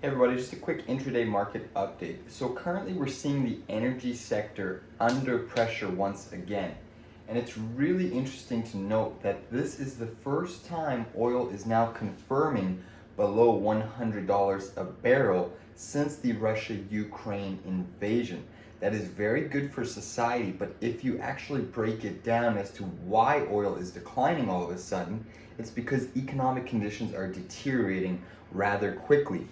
Hey everybody, just a quick intraday market update. So currently we're seeing the energy sector under pressure once again. And it's really interesting to note that this is the first time oil is now confirming below $100 a barrel since the Russia-Ukraine invasion. That is very good for society, but if you actually break it down as to why oil is declining all of a sudden, it's because economic conditions are deteriorating rather quickly.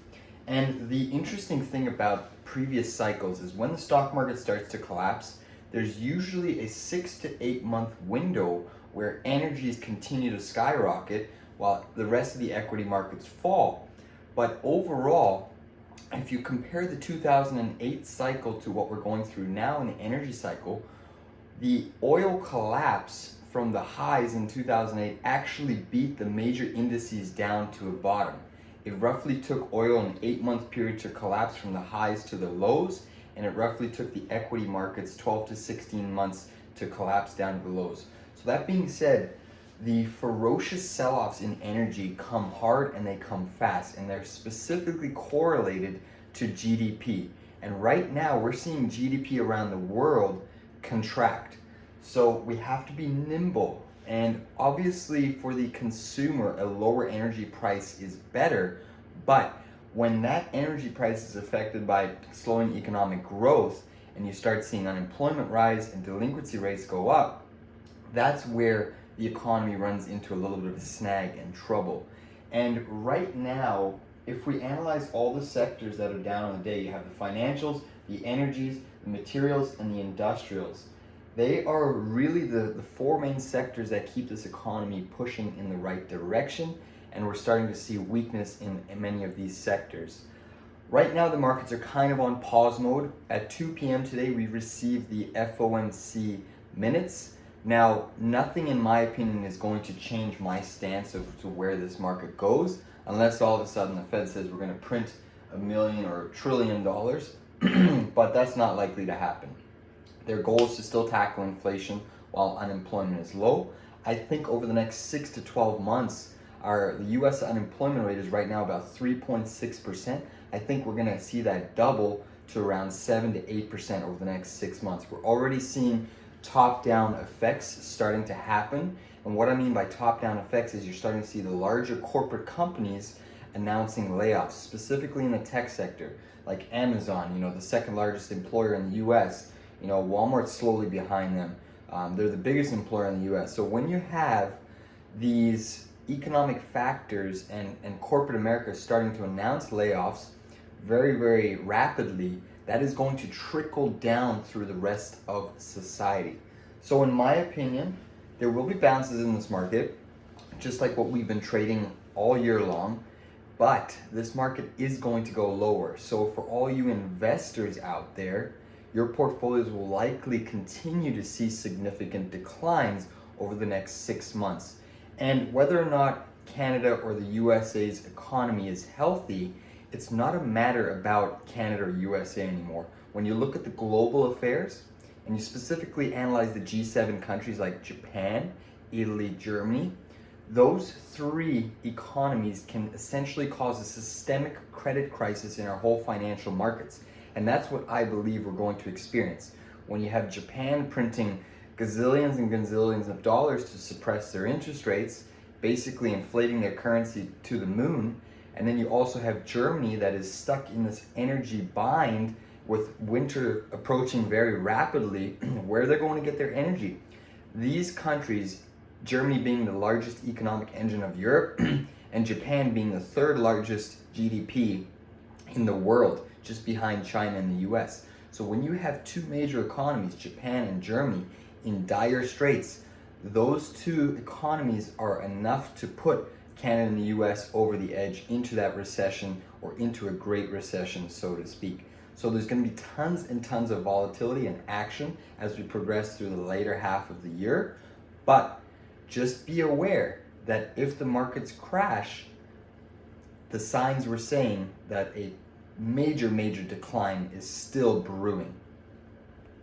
And the interesting thing about previous cycles is when the stock market starts to collapse, there's usually a 6 to 8 month window where energies continue to skyrocket while the rest of the equity markets fall. But overall, if you compare the 2008 cycle to what we're going through now in the energy cycle, the oil collapse from the highs in 2008 actually beat the major indices down to a bottom. It roughly took oil an 8-month period to collapse from the highs to the lows, and it roughly took the equity markets 12 to 16 months to collapse down to the lows. So that being said, the ferocious sell-offs in energy come hard and they come fast, and they're specifically correlated to GDP. And right now we're seeing GDP around the world contract. So we have to be nimble. And obviously for the consumer, a lower energy price is better, but when that energy price is affected by slowing economic growth and you start seeing unemployment rise and delinquency rates go up, that's where the economy runs into a little bit of a snag and trouble. And right now, if we analyze all the sectors that are down on the day, you have the financials, the energies, the materials, and the industrials. They are really the four main sectors that keep this economy pushing in the right direction, and we're starting to see weakness in many of these sectors. Right now, the markets are kind of on pause mode. At 2 p.m. today, we received the FOMC minutes. Now, nothing in my opinion is going to change my stance to where this market goes, unless all of a sudden the Fed says we're going to print $1 million or $1 trillion, but that's not likely to happen. Their goal is to still tackle inflation while unemployment is low. I think over the next 6 to 12 months, the US unemployment rate is right now about 3.6%. I think we're going to see that double to around 7 to 8% over the next 6 months. We're already seeing top-down effects starting to happen. And what I mean by top-down effects is you're starting to see the larger corporate companies announcing layoffs, specifically in the tech sector, like Amazon, the second largest employer in the US. Walmart's slowly behind them. They're the biggest employer in the US. So when you have these economic factors and corporate America starting to announce layoffs very, very rapidly, that is going to trickle down through the rest of society. So in my opinion, there will be bounces in this market, just like what we've been trading all year long, but this market is going to go lower. So for all you investors out there, your portfolios will likely continue to see significant declines over the next 6 months. And whether or not Canada or the USA's economy is healthy, it's not a matter about Canada or USA anymore. When you look at the global affairs and you specifically analyze the G7 countries like Japan, Italy, Germany, those three economies can essentially cause a systemic credit crisis in our whole financial markets. And that's what I believe we're going to experience. When you have Japan printing gazillions and gazillions of dollars to suppress their interest rates, basically inflating their currency to the moon, and then you also have Germany that is stuck in this energy bind with winter approaching very rapidly, where they're going to get their energy. These countries, Germany being the largest economic engine of Europe, and Japan being the third largest GDP in the world, just behind China and the US. So when you have two major economies, Japan and Germany, in dire straits, those two economies are enough to put Canada and the US over the edge into that recession, or into a great recession, so to speak. So there's going to be tons and tons of volatility and action as we progress through the later half of the year. But just be aware that if the markets crash, the signs were saying that a major decline is still brewing.